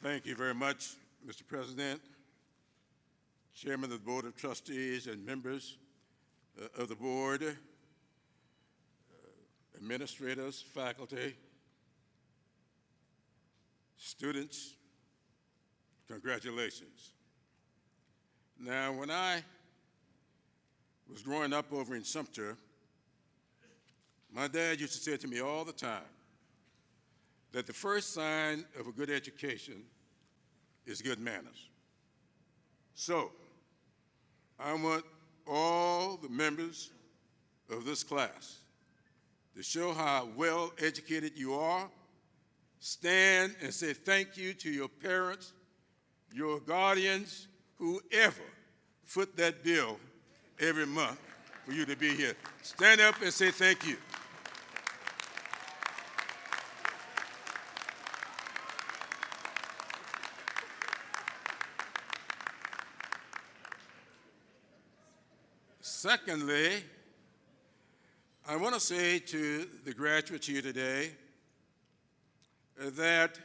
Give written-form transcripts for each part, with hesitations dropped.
Thank you very much, Mr. President, Chairman of the Board of Trustees and members of the board, administrators, faculty, students, congratulations. Now, when I was growing up over in Sumter, my dad used to say to me all the time that the first sign of a good education is good manners. So, I want all the members of this class to show how well educated you are. Stand and say thank you to your parents, your guardians, whoever foot that bill every month for you to be here. Stand up and say thank you. Secondly, I want to say to the graduates here today that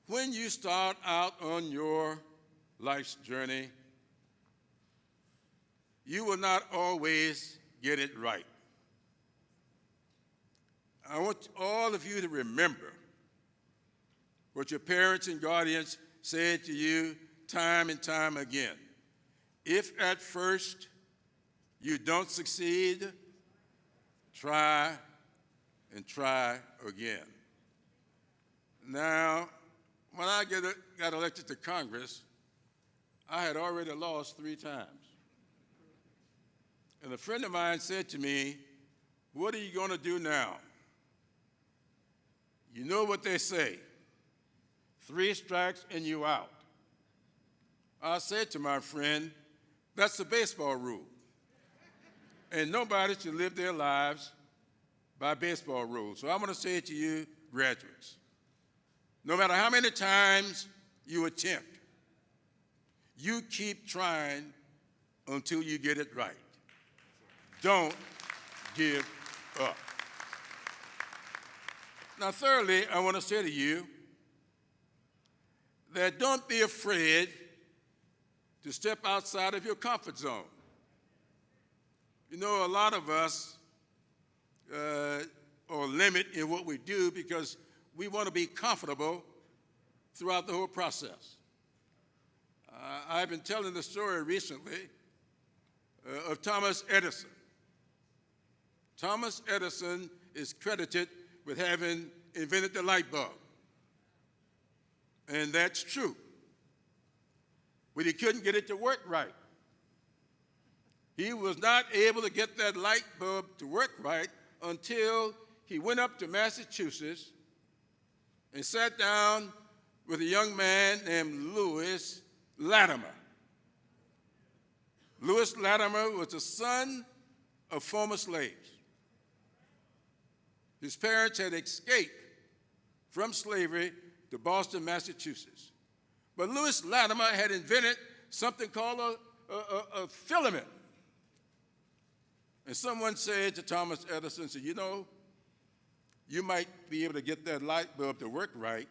when you start out on your life's journey, you will not always get it right. I want all of you to remember what your parents and guardians said to you time and time again. If at first you don't succeed, try and try again. Now, when I got elected to Congress, I had already lost 3 times. And a friend of mine said to me, "What are you going to do now?" You know what they say, 3 strikes and you out. I said to my friend, that's the baseball rule. And nobody should live their lives by baseball rules. So I'm going to say to you, graduates, no matter how many times you attempt, you keep trying until you get it right. Don't give up. Now, thirdly, I want to say to you that don't be afraid to step outside of your comfort zone. You know, a lot of us are limited in what we do because we want to be comfortable throughout the whole process. I've been telling the story recently of Thomas Edison. Thomas Edison is credited with having invented the light bulb. And that's true. But he couldn't get it to work right. He was not able to get that light bulb to work right until he went up to Massachusetts and sat down with a young man named Lewis Latimer. Lewis Latimer was the son of former slaves. His parents had escaped from slavery to Boston, Massachusetts. But Lewis Latimer had invented something called a filament. And someone said to Thomas Edison, you know, you might be able to get that light bulb to work right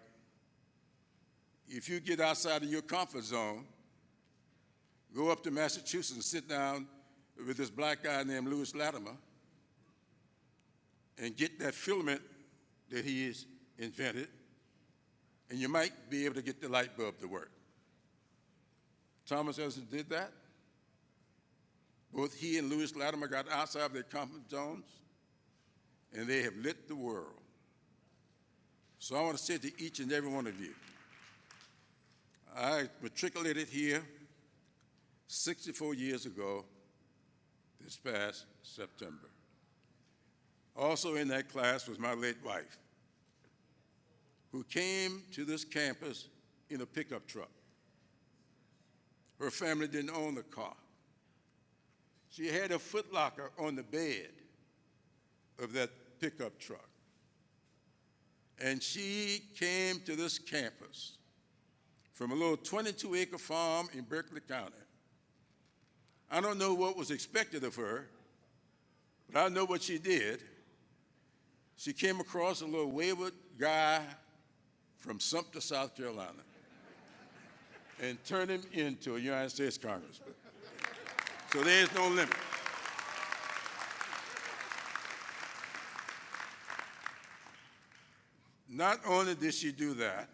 if you get outside of your comfort zone, go up to Massachusetts and sit down with this black guy named Lewis Latimer and get that filament that he has invented, and you might be able to get the light bulb to work. Thomas Edison did that. Both he and Lewis Latimer got outside of their comfort zones, and they have lit the world. So I want to say to each and every one of you, I matriculated here 64 years ago this past September. Also in that class was my late wife, who came to this campus in a pickup truck. Her family didn't own a car. She had a footlocker on the bed of that pickup truck. And she came to this campus from a little 22-acre farm in Berkeley County. I don't know what was expected of her, but I know what she did. She came across a little wayward guy from Sumter, South Carolina, and turn him into a United States Congressman. So there is no limit. Not only did she do that,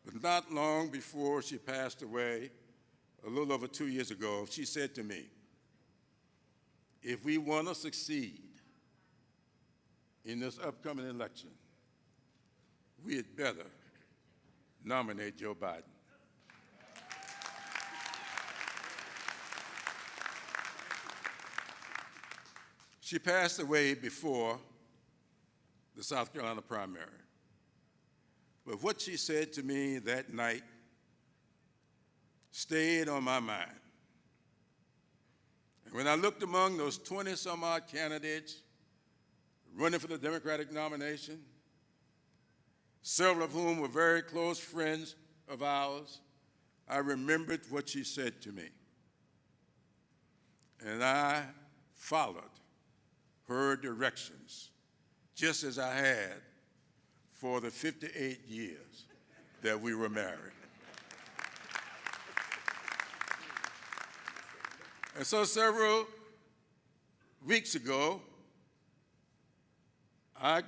but not long before she passed away, a little over 2 years ago, she said to me, if we want to succeed in this upcoming election, we had better nominate Joe Biden. She passed away before the South Carolina primary. But what she said to me that night stayed on my mind. And when I looked among those 20-some-odd candidates running for the Democratic nomination, several of whom were very close friends of ours, I remembered what she said to me. And I followed her directions, just as I had for the 58 years that we were married. And so several weeks ago, I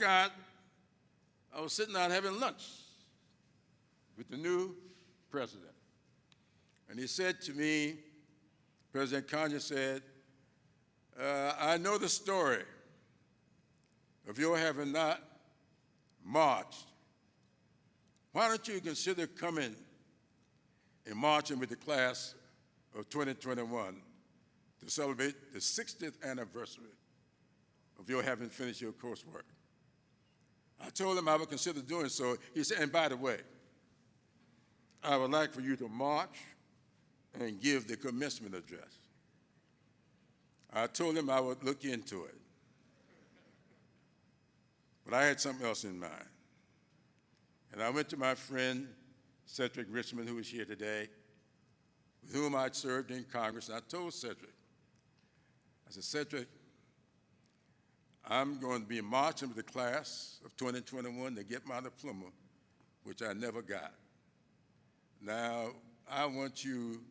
was sitting out having lunch with the new president. And he said to me, President Conyers said, I know the story of your having not marched. Why don't you consider coming and marching with the class of 2021 to celebrate the 60th anniversary of your having finished your coursework? I told him I would consider doing so. He said, and by the way, I would like for you to march and give the commencement address. I told him I would look into it. But I had something else in mind. And I went to my friend, Cedric Richmond, who is here today, with whom I'd served in Congress, and I told Cedric, I said, Cedric, I'm going to be marching with the class of 2021 to get my diploma, which I never got. Now, I want you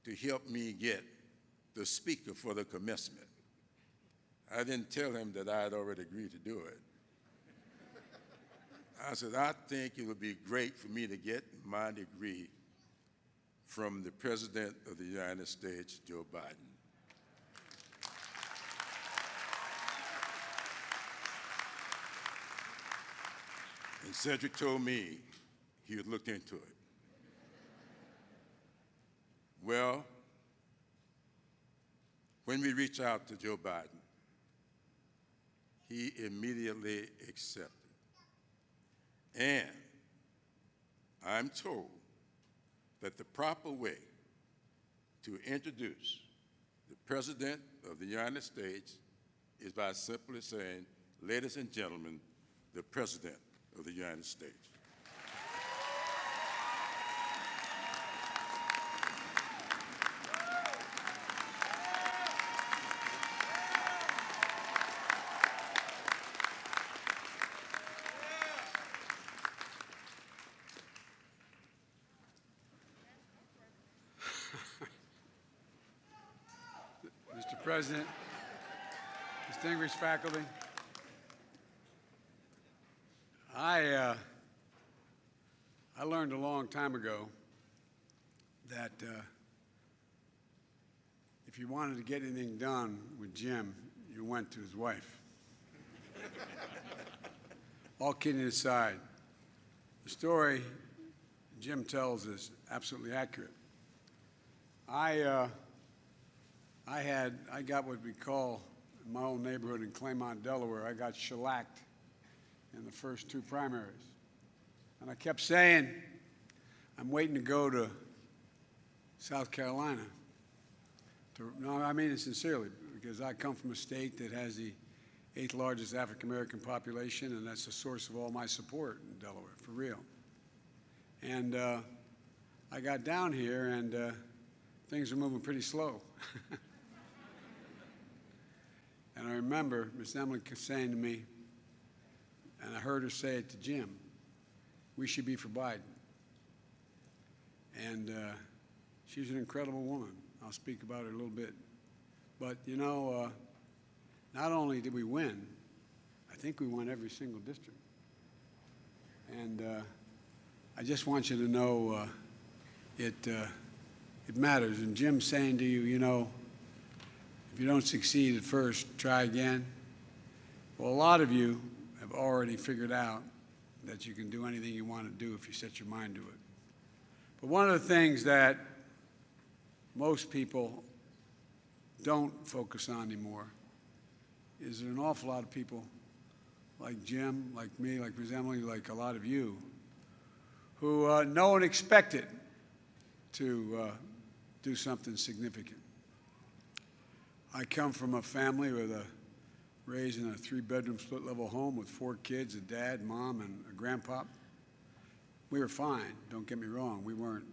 to help me get the speaker for the commencement. I didn't tell him that I had already agreed to do it. I said, I think it would be great for me to get my degree from the President of the United States, Joe Biden. And Cedric told me he would look into it. Well, when we reached out to Joe Biden, he immediately accepted. And I'm told that the proper way to introduce the President of the United States is by simply saying, ladies and gentlemen, the President of the United States. Mr. President, distinguished faculty, I learned a long time ago that if you wanted to get anything done with Jim, you went to his wife. All kidding aside, the story Jim tells is absolutely accurate. I got what we call, in my old neighborhood in Claymont, Delaware, I got shellacked in the first two primaries. And I kept saying, I'm waiting to go to South Carolina. No, I mean it sincerely, because I come from a state that has the 8th largest African-American population, and that's the source of all my support in Delaware, for real. And I got down here, and things were moving pretty slow. And I remember Miss Emily saying to me, and I heard her say it to Jim, we should be for Biden. And she's an incredible woman. I'll speak about her a little bit. But, you know, not only did we win, I think we won every single district. And I just want you to know it matters. And Jim's saying to you, you know, if you don't succeed at first, try again. Well, a lot of you have already figured out that you can do anything you want to do if you set your mind to it. But one of the things that most people don't focus on anymore is there an awful lot of people like Jim, like me, like Ms. Emily, like a lot of you, who no one expected to do something significant. I come from a family raised in a 3-bedroom split-level home with 4 kids, a dad, mom, and a grandpa. We were fine, don't get me wrong. We weren't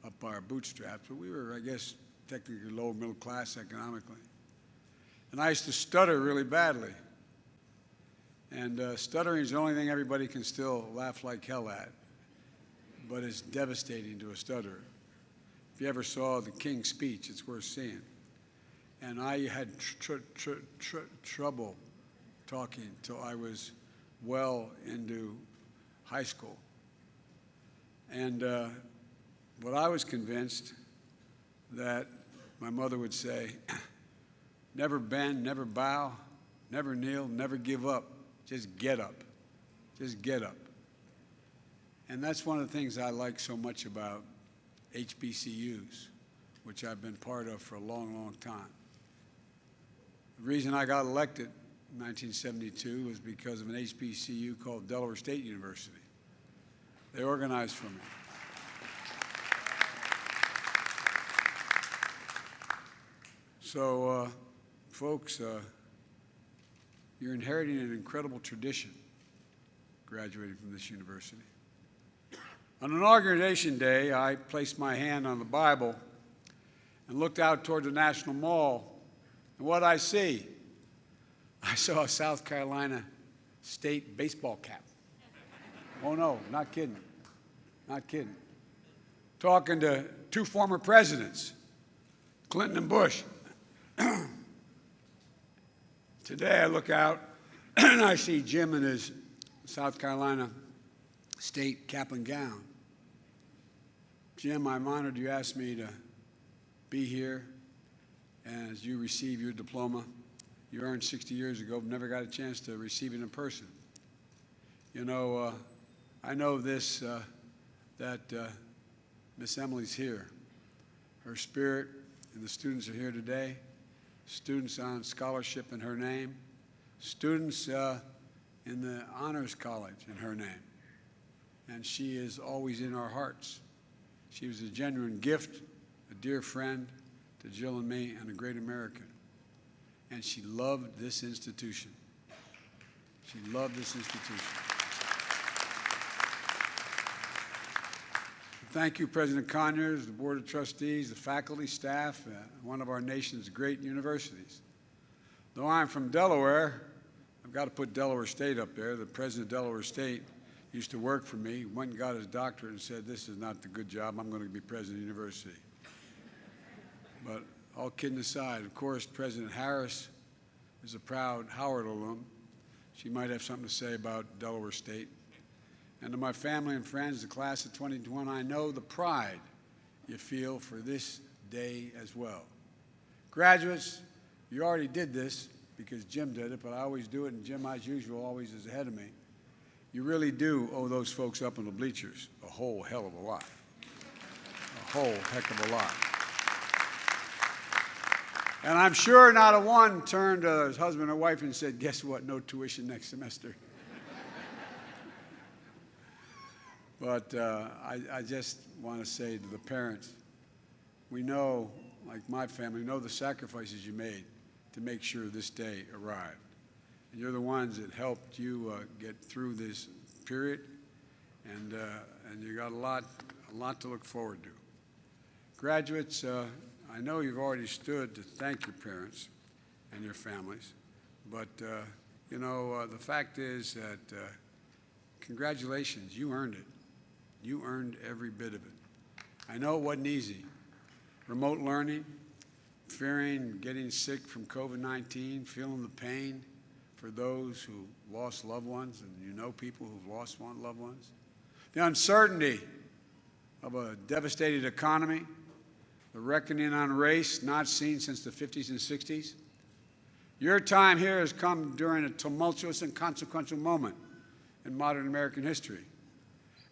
up by our bootstraps, but we were, I guess, technically lower middle class economically. And I used to stutter really badly. And stuttering is the only thing everybody can still laugh like hell at, but it's devastating to a stutterer. If you ever saw the King's Speech, it's worth seeing. And I had trouble talking till I was well into high school. And what I was convinced that my mother would say, never bend, never bow, never kneel, never give up. Just get up. Just get up. And that's one of the things I like so much about HBCUs, which I've been part of for a long, long time. The reason I got elected in 1972 was because of an HBCU called Delaware State University. They organized for me. So, folks, you're inheriting an incredible tradition graduating from this university. On Inauguration Day, I placed my hand on the Bible and looked out toward the National Mall, and what I see? I saw a South Carolina State baseball cap. Oh no, not kidding, not kidding. Talking to 2 former presidents, Clinton and Bush. Today I look out and I see Jim in his South Carolina State cap and gown. Jim, I'm honored you asked me to be here, and as you receive your diploma you earned 60 years ago, but never got a chance to receive it in person. You know, I know this, that Miss Emily's here. Her spirit and the students are here today. Students on scholarship in her name. Students in the Honors College in her name. And she is always in our hearts. She was a genuine gift, a dear friend to Jill and me, and a great American. And she loved this institution. She loved this institution. Thank you, President Conyers, the Board of Trustees, the faculty, staff, one of our nation's great universities. Though I'm from Delaware, I've got to put Delaware State up there. The president of Delaware State used to work for me, went and got his doctorate and said, this is not the good job, I'm going to be president of the university. But all kidding aside, of course, President Harris is a proud Howard alum. She might have something to say about Delaware State. And to my family and friends, the class of 2021, I know the pride you feel for this day as well. Graduates, you already did this because Jim did it, but I always do it, and Jim, as usual, always is ahead of me. You really do owe those folks up in the bleachers a whole hell of a lot. A whole heck of a lot. And I'm sure not a one turned to his husband or wife and said, guess what, no tuition next semester. But I just want to say to the parents, we know, like my family, know the sacrifices you made to make sure this day arrived. And you're the ones that helped you get through this period, and you got a lot to look forward to. Graduates, I know you've already stood to thank your parents and your families, but you know, the fact is that congratulations, you earned it. You earned every bit of it. I know it wasn't easy. Remote learning, fearing getting sick from COVID-19, feeling the pain for those who lost loved ones, and you know people who've lost loved ones. The uncertainty of a devastated economy, the reckoning on race not seen since the 50s and 60s. Your time here has come during a tumultuous and consequential moment in modern American history,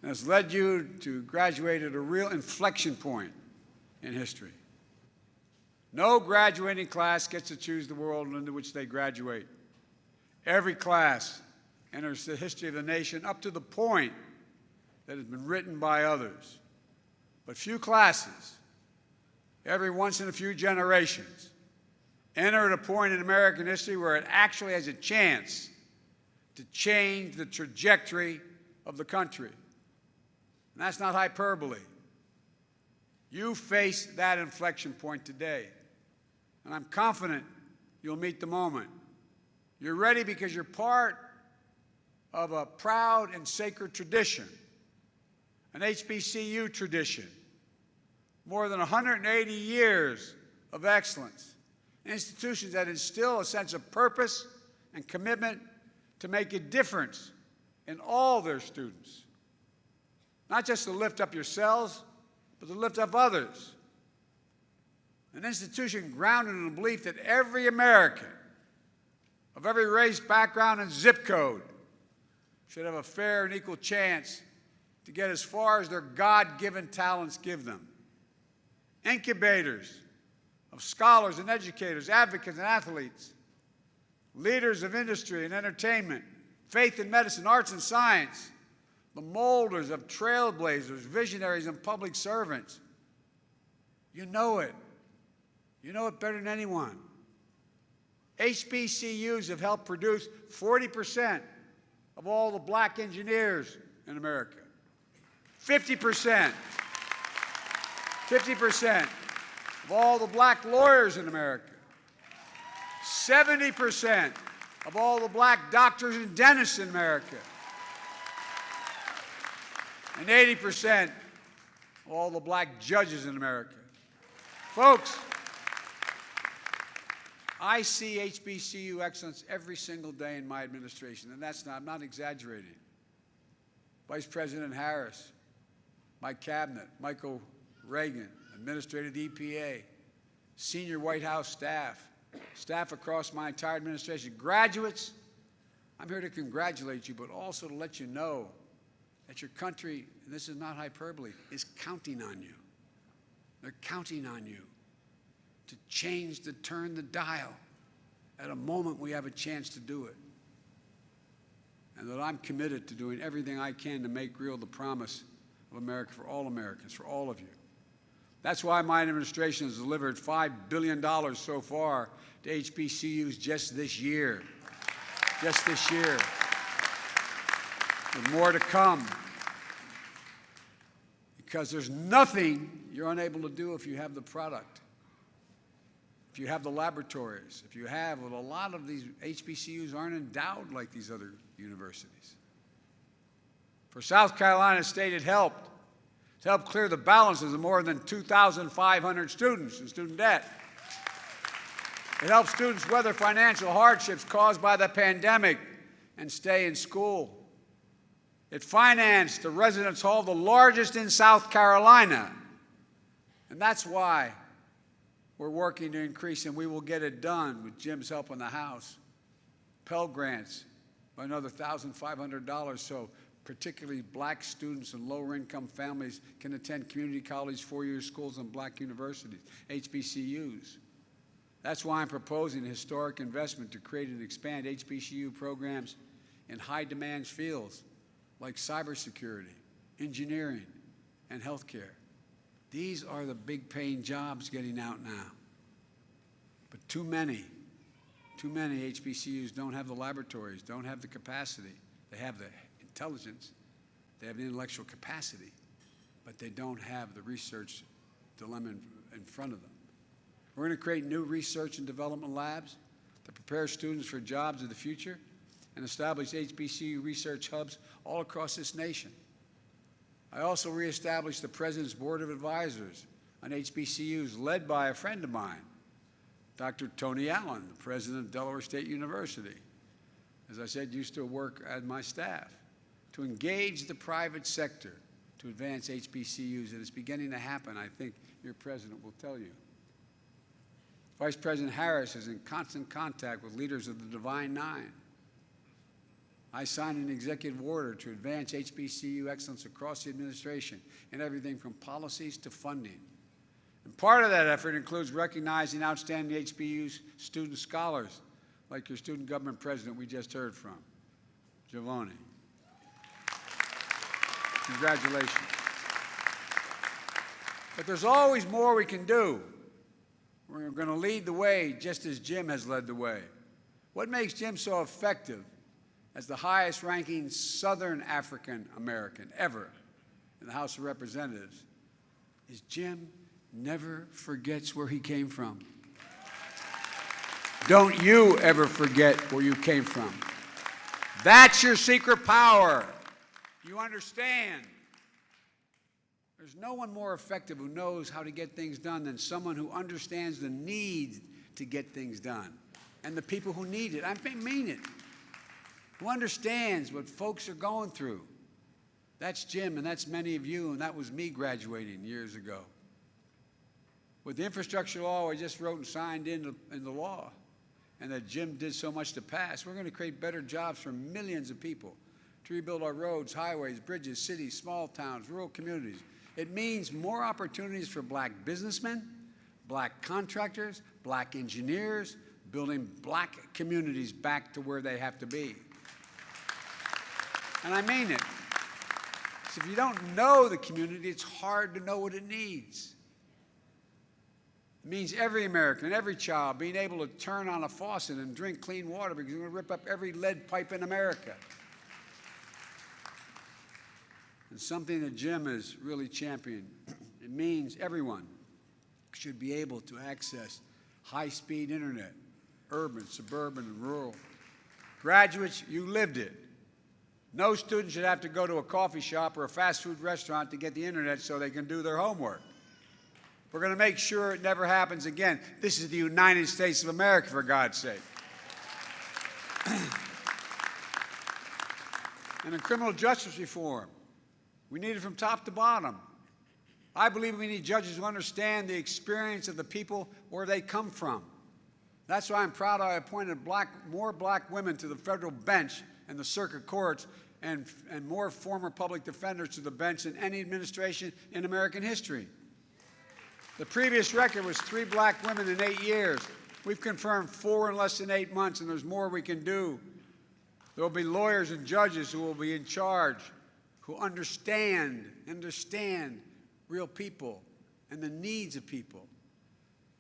and has led you to graduate at a real inflection point in history. No graduating class gets to choose the world into which they graduate. Every class enters the history of the nation up to the point that has been written by others. But few classes, every once in a few generations, enter at a point in American history where it actually has a chance to change the trajectory of the country. And that's not hyperbole. You face that inflection point today, and I'm confident you'll meet the moment. You're ready because you're part of a proud and sacred tradition, an HBCU tradition, more than 180 years of excellence, institutions that instill a sense of purpose and commitment to make a difference in all their students, not just to lift up yourselves, but to lift up others. An institution grounded in the belief that every American of every race, background, and zip code should have a fair and equal chance to get as far as their God-given talents give them. Incubators of scholars and educators, advocates and athletes, leaders of industry and entertainment, faith and medicine, arts and science, the molders of trailblazers, visionaries, and public servants. You know it. You know it better than anyone. HBCUs have helped produce 40% of all the black engineers in America. 50% of all the black lawyers in America. 70% of all the black doctors and dentists in America. And 80% of all the black judges in America. Folks, I see HBCU excellence every single day in my administration, and I'm not exaggerating. Vice President Harris, my cabinet, Michael Reagan, Administrator of the EPA, senior White House staff across my entire administration, graduates, I'm here to congratulate you, but also to let you know that your country, and this is not hyperbole, is counting on you. They're counting on you to change, to turn the dial at a moment we have a chance to do it. And that I'm committed to doing everything I can to make real the promise of America for all Americans, for all of you. That's why my administration has delivered $5 billion so far to HBCUs just this year. Just this year. With more to come. Because there's nothing you're unable to do if you have the product, if you have the laboratories, if you have, well, a lot of these HBCUs aren't endowed like these other universities. For South Carolina State, it helped. It helped clear the balances of more than 2,500 students in student debt. It helped students weather financial hardships caused by the pandemic and stay in school. It financed the Residence Hall, the largest in South Carolina. And that's why we're working to increase, and we will get it done with Jim's help in the House, Pell Grants by another $1,500, so particularly black students and lower-income families can attend community college, four-year schools, and black universities, HBCUs. That's why I'm proposing a historic investment to create and expand HBCU programs in high-demand fields like cybersecurity, engineering, and healthcare. These are the big-paying jobs getting out now. But too many HBCUs don't have the laboratories, don't have the capacity. They have the intelligence, they have the intellectual capacity, but they don't have the research dilemma in front of them. We're going to create new research and development labs to prepare students for jobs of the future and establish HBCU research hubs all across this nation. I also reestablished the President's Board of Advisors on HBCUs, led by a friend of mine, Dr. Tony Allen, the president of Delaware State University. As I said, used to work at my staff to engage the private sector to advance HBCUs, and it's beginning to happen. I think your president will tell you. Vice President Harris is in constant contact with leaders of the Divine Nine. I signed an executive order to advance HBCU excellence across the administration in everything from policies to funding. And part of that effort includes recognizing outstanding HBCU student scholars, like your student government president we just heard from, Giovanni. Congratulations. But there's always more we can do. We're going to lead the way just as Jim has led the way. What makes Jim so effective as the highest-ranking Southern African American ever in the House of Representatives is Jim never forgets where he came from. Don't you ever forget where you came from. That's your secret power. You understand. There's no one more effective who knows how to get things done than someone who understands the need to get things done and the people who need it. I mean it. Who understands what folks are going through. That's Jim, and that's many of you, and that was me graduating years ago. With the infrastructure law I just wrote and signed into law, and that Jim did so much to pass, we're going to create better jobs for millions of people, to rebuild our roads, highways, bridges, cities, small towns, rural communities. It means more opportunities for black businessmen, black contractors, black engineers, building black communities back to where they have to be. And I mean it. So if you don't know the community, it's hard to know what it needs. It means every American, every child being able to turn on a faucet and drink clean water because we're going to rip up every lead pipe in America. And something that Jim has really championed. It means everyone should be able to access high-speed internet, urban, suburban, and rural. Graduates, you lived it. No student should have to go to a coffee shop or a fast food restaurant to get the internet so they can do their homework. We're going to make sure it never happens again. This is the United States of America, for God's sake. And in criminal justice reform, we need it from top to bottom. I believe we need judges who understand the experience of the people where they come from. That's why I'm proud I appointed more black women to the federal bench and the circuit courts, and more former public defenders to the bench than any administration in American history. The previous record was 3 black women in 8 years. We've confirmed 4 in less than 8 months, and there's more we can do. There will be lawyers and judges who will be in charge, who understand real people and the needs of people.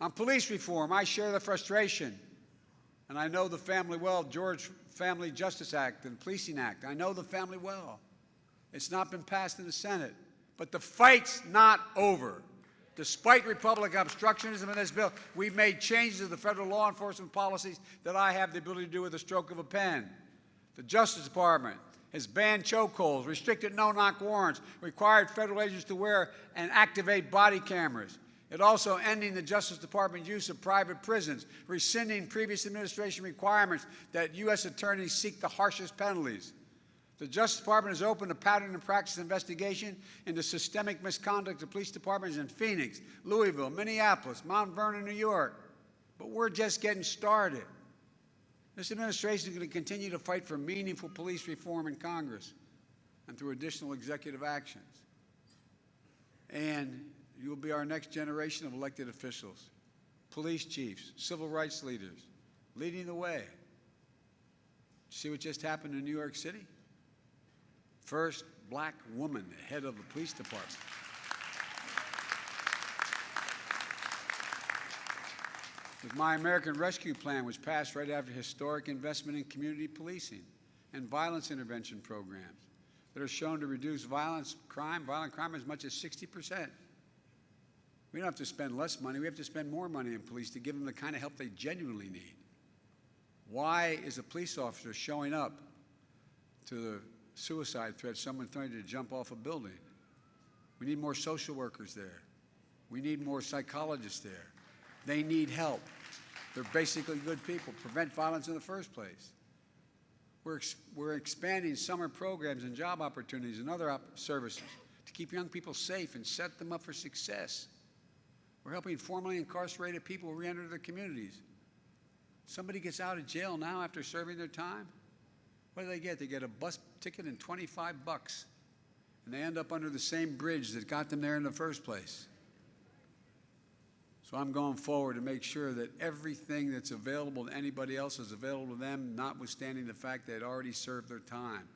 On police reform, I share the frustration, and I know the family well, George Family Justice Act and Policing Act. I know the family well. It's not been passed in the Senate, but the fight's not over. Despite Republican obstructionism in this bill, we've made changes to the federal law enforcement policies that I have the ability to do with a stroke of a pen. The Justice Department has banned chokeholds, restricted no-knock warrants, required federal agents to wear and activate body cameras. It also ending the Justice Department's use of private prisons, rescinding previous administration requirements that U.S. attorneys seek the harshest penalties. The Justice Department has opened a pattern and practice investigation into systemic misconduct of police departments in Phoenix, Louisville, Minneapolis, Mount Vernon, New York. But we're just getting started. This administration is going to continue to fight for meaningful police reform in Congress and through additional executive actions. And you will be our next generation of elected officials, police chiefs, civil rights leaders, leading the way. See what just happened in New York City? First black woman head of the police department. With my American Rescue Plan, which passed right after historic investment in community policing and violence intervention programs that are shown to reduce violent crime as much as 60%. We don't have to spend less money. We have to spend more money in police to give them the kind of help they genuinely need. Why is a police officer showing up to the suicide threat, someone trying to jump off a building? We need more social workers there. We need more psychologists there. They need help. They're basically good people. Prevent violence in the first place. We're expanding summer programs and job opportunities and other services to keep young people safe and set them up for success. We're helping formerly incarcerated people re-enter their communities. Somebody gets out of jail now after serving their time. What do they get? They get a bus ticket and 25 bucks. And they end up under the same bridge that got them there in the first place. So I'm going forward to make sure that everything that's available to anybody else is available to them, notwithstanding the fact they had already served their time.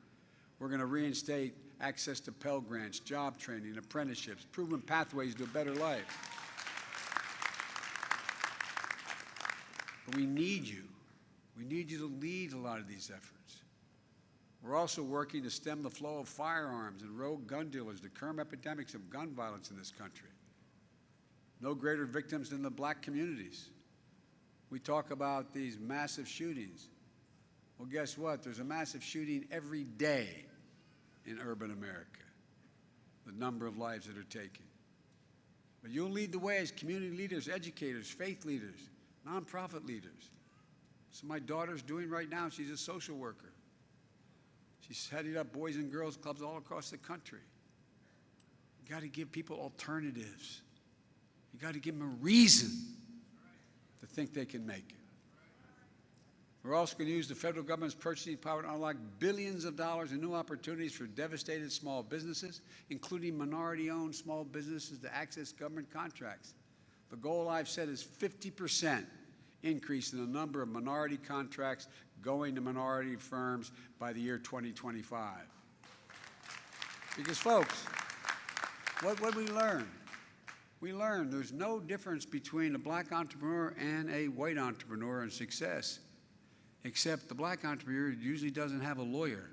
We're going to reinstate access to Pell Grants, job training, apprenticeships, proven pathways to a better life. But we need you. We need you to lead a lot of these efforts. We're also working to stem the flow of firearms and rogue gun dealers, the current epidemics of gun violence in this country. No greater victims than the black communities. We talk about these massive shootings. Well, guess what? There's a massive shooting every day in urban America, the number of lives that are taken. But you'll lead the way as community leaders, educators, faith leaders, nonprofit leaders. So my daughter's doing right now, she's a social worker. She's heading up boys and girls clubs all across the country. You got to give people alternatives. You got to give them a reason to think they can make it. We're also going to use the federal government's purchasing power to unlock billions of dollars in new opportunities for devastated small businesses, including minority-owned small businesses to access government contracts. The goal I've set is 50% increase in the number of minority contracts going to minority firms by the year 2025. Because, folks, what we learn? We learned there's no difference between a black entrepreneur and a white entrepreneur in success, except the black entrepreneur usually doesn't have a lawyer,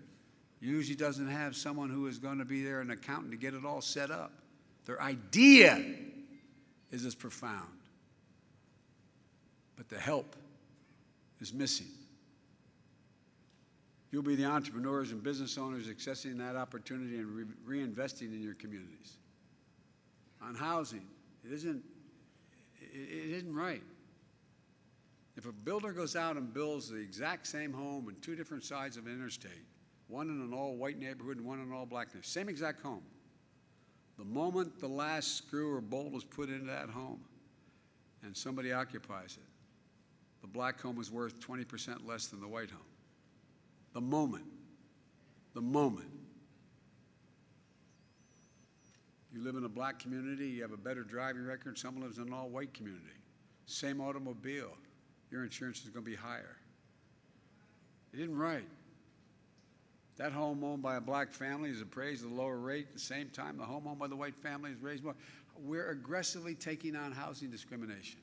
usually doesn't have someone who is going to be there, an accountant, to get it all set up. Their idea is as profound, but the help is missing. You'll be the entrepreneurs and business owners accessing that opportunity and reinvesting in your communities. On housing, it isn't right. If a builder goes out and builds the exact same home on two different sides of an interstate, one in an all-white neighborhood and one in an all-black neighborhood, same exact home, the moment the last screw or bolt is put into that home and somebody occupies it, the black home is worth 20% less than the white home. The moment. You live in a black community, you have a better driving record, someone lives in an all-white community. Same automobile, your insurance is going to be higher. It isn't right. That home owned by a black family is appraised at a lower rate. At the same time, the home owned by the white family is raised more. We're aggressively taking on housing discrimination.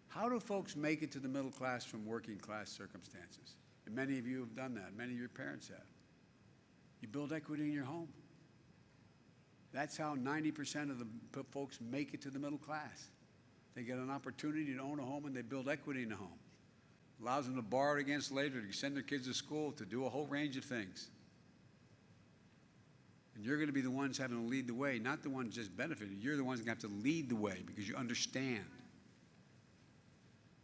How do folks make it to the middle class from working class circumstances? And many of you have done that. Many of your parents have. You build equity in your home. That's how 90% of the folks make it to the middle class. They get an opportunity to own a home and they build equity in the home. Allows them to borrow it against later, to send their kids to school, to do a whole range of things. And you're going to be the ones having to lead the way, not the ones just benefiting. You're the ones going to have to lead the way because you understand.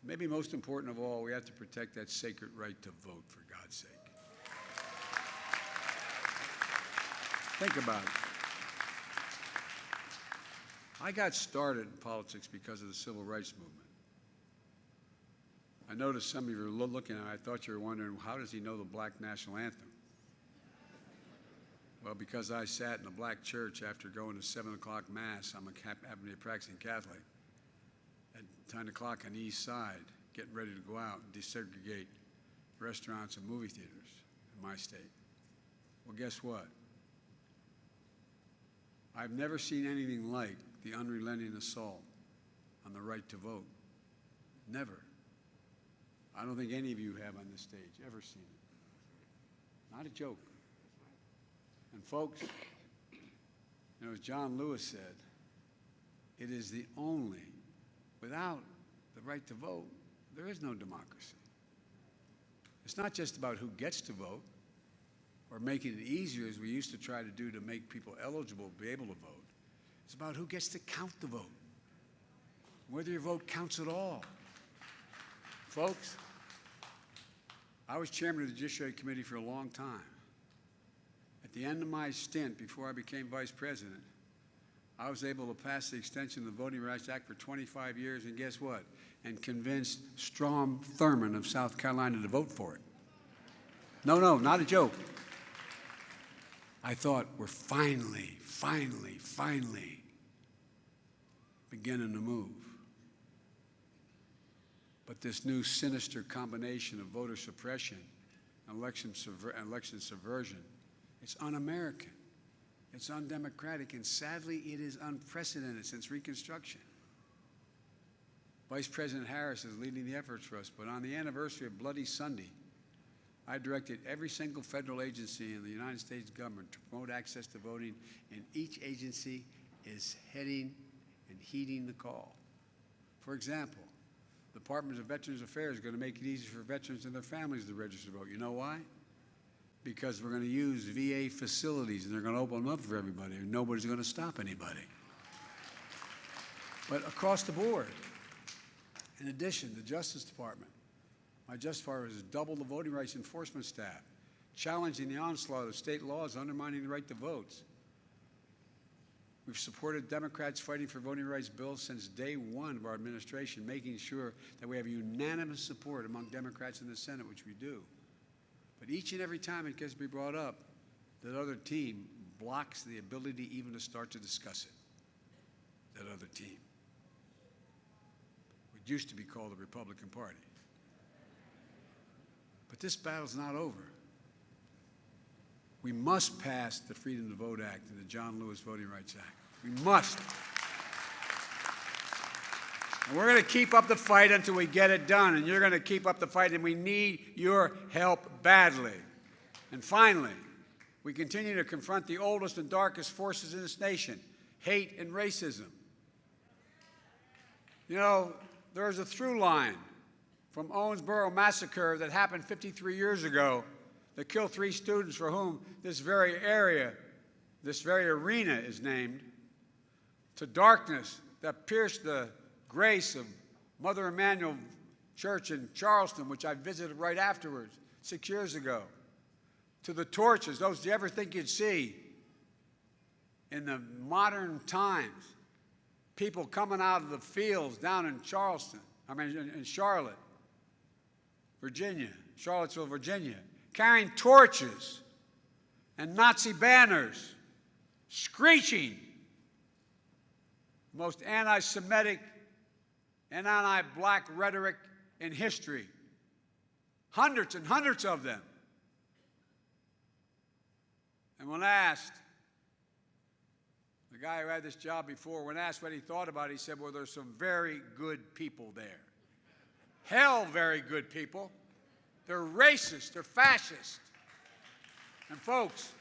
Maybe most important of all, we have to protect that sacred right to vote, for God's sake. Think about it. I got started in politics because of the civil rights movement. I noticed some of you were looking at it. I thought you were wondering, how does he know the black national anthem? Well, because I sat in a black church after going to 7 o'clock Mass. I'm a practicing Catholic. At 10 o'clock on the east side, getting ready to go out and desegregate restaurants and movie theaters in my state. Well, guess what? I've never seen anything like the unrelenting assault on the right to vote. Never. I don't think any of you have on this stage ever seen it. Not a joke. And folks, you know, as John Lewis said, it is the only, without the right to vote, there is no democracy. It's not just about who gets to vote or making it easier, as we used to try to do to make people eligible to be able to vote. It's about who gets to count the vote, whether your vote counts at all. Folks, I was chairman of the Judiciary Committee for a long time. At the end of my stint, before I became vice president, I was able to pass the extension of the Voting Rights Act for 25 years, and guess what? And convinced Strom Thurmond of South Carolina to vote for it. No, not a joke. I thought we're finally beginning to move. But this new sinister combination of voter suppression and election subversion, it's un-American, it's undemocratic, and sadly it is unprecedented since Reconstruction. Vice President Harris is leading the efforts for us, but on the anniversary of Bloody Sunday, I directed every single federal agency in the United States government to promote access to voting, and each agency is heading and heeding the call. For example, the Department of Veterans Affairs is going to make it easy for veterans and their families to register to vote. You know why? Because we're going to use VA facilities, and they're going to open them up for everybody, and nobody's going to stop anybody. But across the board, in addition, the Justice Department, my Justice Department has doubled the voting rights enforcement staff, challenging the onslaught of state laws undermining the right to vote. We've supported Democrats fighting for voting rights bills since day one of our administration, making sure that we have unanimous support among Democrats in the Senate, which we do. But each and every time it gets to be brought up, that other team blocks the ability even to start to discuss it, that other team. It used to be called the Republican Party. But this battle's not over. We must pass the Freedom to Vote Act and the John Lewis Voting Rights Act. We must. And we're going to keep up the fight until we get it done, and you're going to keep up the fight, and we need your help badly. And finally, we continue to confront the oldest and darkest forces in this nation, hate and racism. You know, there's a through line from Orangeburg massacre that happened 53 years ago that killed 3 students for whom this very area, this very arena is named, to darkness that pierced the grace of Mother Emanuel Church in Charleston, which I visited right afterwards 6 years ago, to the torches, those you ever think you'd see in the modern times, people coming out of the fields down in in Charlotte, Virginia, Charlottesville, Virginia, carrying torches and Nazi banners, screeching the most anti-Semitic and anti-black rhetoric in history. Hundreds and hundreds of them. And when asked, the guy who had this job before, when asked what he thought about it, he said, well, there's some very good people there. Hell, very good people. They're racist, they're fascist. And folks,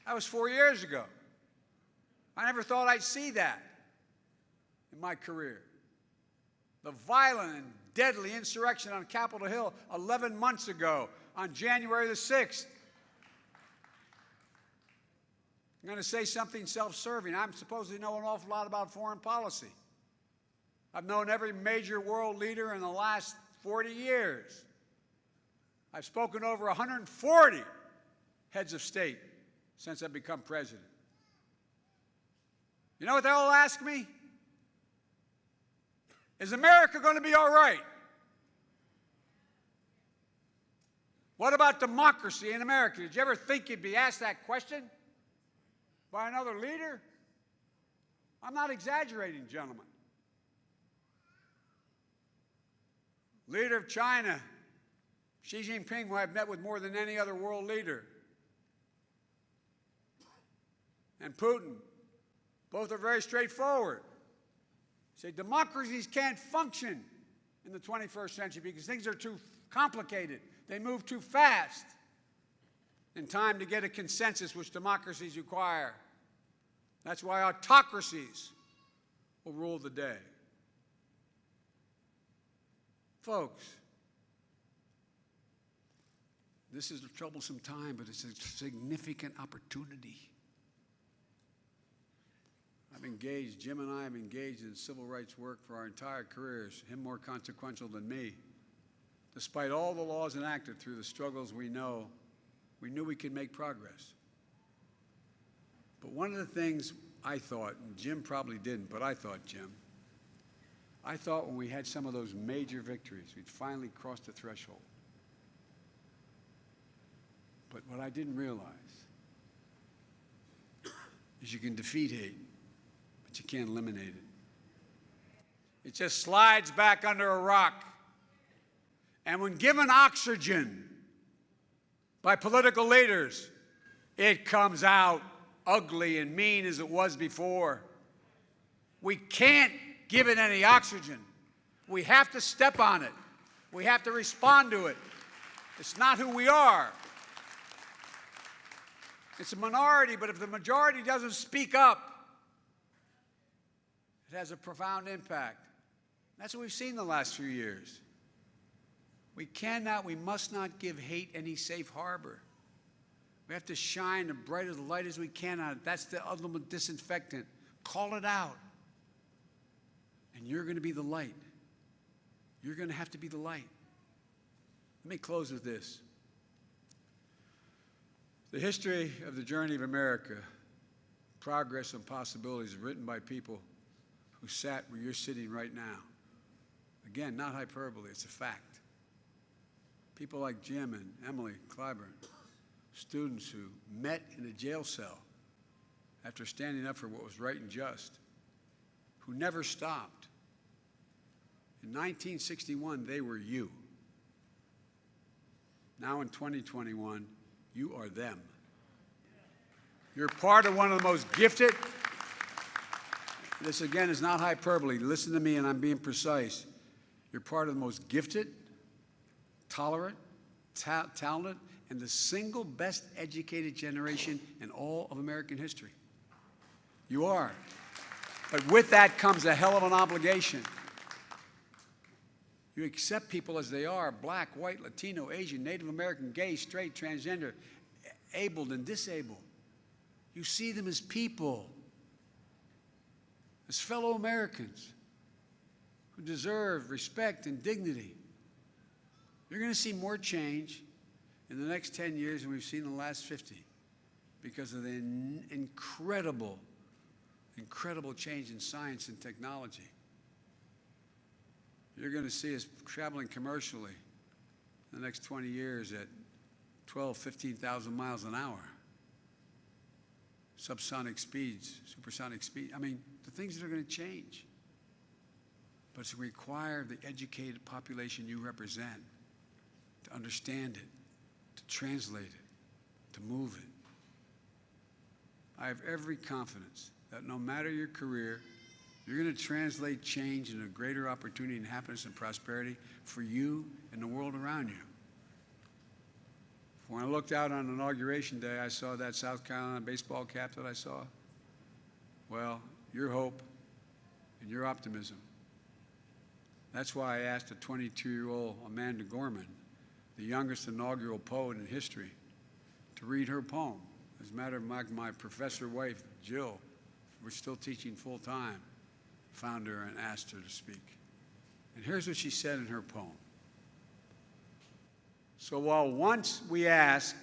that was 4 years ago. I never thought I'd see that in my career. The violent and deadly insurrection on Capitol Hill 11 months ago on January the 6th. I'm going to say something self-serving. I'm supposed to know an awful lot about foreign policy. I've known every major world leader in the last 40 years. I've spoken to over 140 heads of state since I've become president. You know what they'll ask me? Is America going to be all right? What about democracy in America? Did you ever think you'd be asked that question by another leader? I'm not exaggerating, gentlemen. Leader of China, Xi Jinping, who I've met with more than any other world leader, and Putin, both are very straightforward. Say democracies can't function in the 21st century because things are too complicated. They move too fast in time to get a consensus, which democracies require. That's why autocracies will rule the day. Folks, this is a troublesome time, but it's a significant opportunity. Jim and I have engaged in civil rights work for our entire careers, him more consequential than me. Despite all the laws enacted through the struggles we knew we could make progress. But one of the things I thought, and Jim probably didn't, but I thought, Jim, I thought when we had some of those major victories, we'd finally crossed the threshold. But what I didn't realize is you can defeat hate, but you can't eliminate it. It just slides back under a rock. And when given oxygen by political leaders, it comes out ugly and mean as it was before. We can't give it any oxygen. We have to step on it. We have to respond to it. It's not who we are. It's a minority, but if the majority doesn't speak up, it has a profound impact. That's what we've seen the last few years. We must not give hate any safe harbor. We have to shine as bright as the light as we can on it. That's the ultimate disinfectant. Call it out. And you're going to be the light. You're going to have to be the light. Let me close with this. The history of the journey of America, progress and possibilities, is written by people who sat where you're sitting right now. Again, not hyperbole, it's a fact. People like Jim and Emily Clyburn, students who met in a jail cell after standing up for what was right and just, who never stopped. In 1961, they were you. Now in 2021, you are them. You're part of one of the most gifted. This, again, is not hyperbole. Listen to me, and I'm being precise. You're part of the most gifted, tolerant, talented, and the single best educated generation in all of American history. You are. But with that comes a hell of an obligation. You accept people as they are, black, white, Latino, Asian, Native American, gay, straight, transgender, abled and disabled. You see them as people, as fellow Americans who deserve respect and dignity. You're going to see more change in the next 10 years than we've seen in the last 50 because of the incredible change in science and technology. You're going to see us traveling commercially in the next 20 years at 12, 15,000 miles an hour. Subsonic speeds, supersonic speed. I mean, the things that are going to change. But it's required the educated population you represent to understand it, to translate it, to move it. I have every confidence that no matter your career, you're going to translate change into a greater opportunity and happiness and prosperity for you and the world around you. When I looked out on Inauguration Day, I saw that South Carolina baseball cap that I saw. Well, your hope and your optimism. That's why I asked a 22-year-old Amanda Gorman, the youngest inaugural poet in history, to read her poem. As a matter of fact, my professor wife, Jill, we're still teaching full-time, found her and asked her to speak. And here's what she said in her poem. So while once we asked,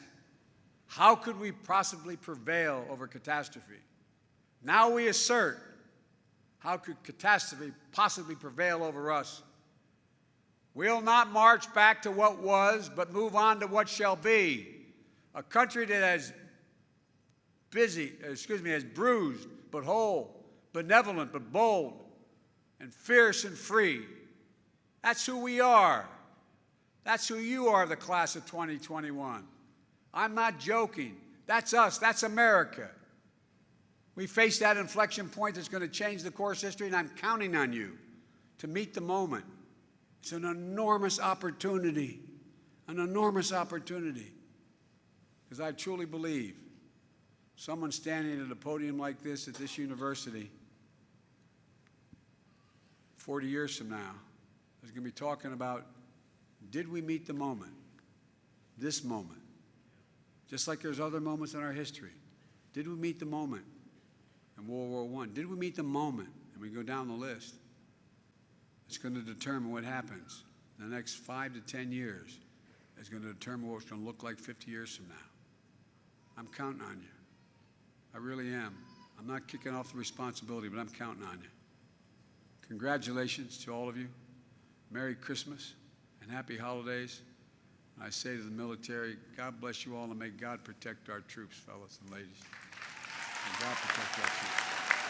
how could we possibly prevail over catastrophe? Now we assert, how could catastrophe possibly prevail over us? We'll not march back to what was, but move on to what shall be. A country that has bruised but whole, benevolent but bold, and fierce and free. That's who we are. That's who you are, the class of 2021. I'm not joking. That's us. That's America. We face that inflection point that's going to change the course of history, and I'm counting on you to meet the moment. It's an enormous opportunity, because I truly believe someone standing at a podium like this at this university 40 years from now is going to be talking about, did we meet the moment? This moment. Just like there's other moments in our history. Did we meet the moment? in World War I? Did we meet the moment? And we go down the list. It's going to determine what happens in the next 5 to 10 years. It's going to determine what it's going to look like 50 years from now. I'm counting on you. I really am. I'm not kicking off the responsibility, but I'm counting on you. Congratulations to all of you. Merry Christmas and happy holidays. And I say to the military, God bless you all, and may God protect our troops, fellas and ladies. May God protect our troops.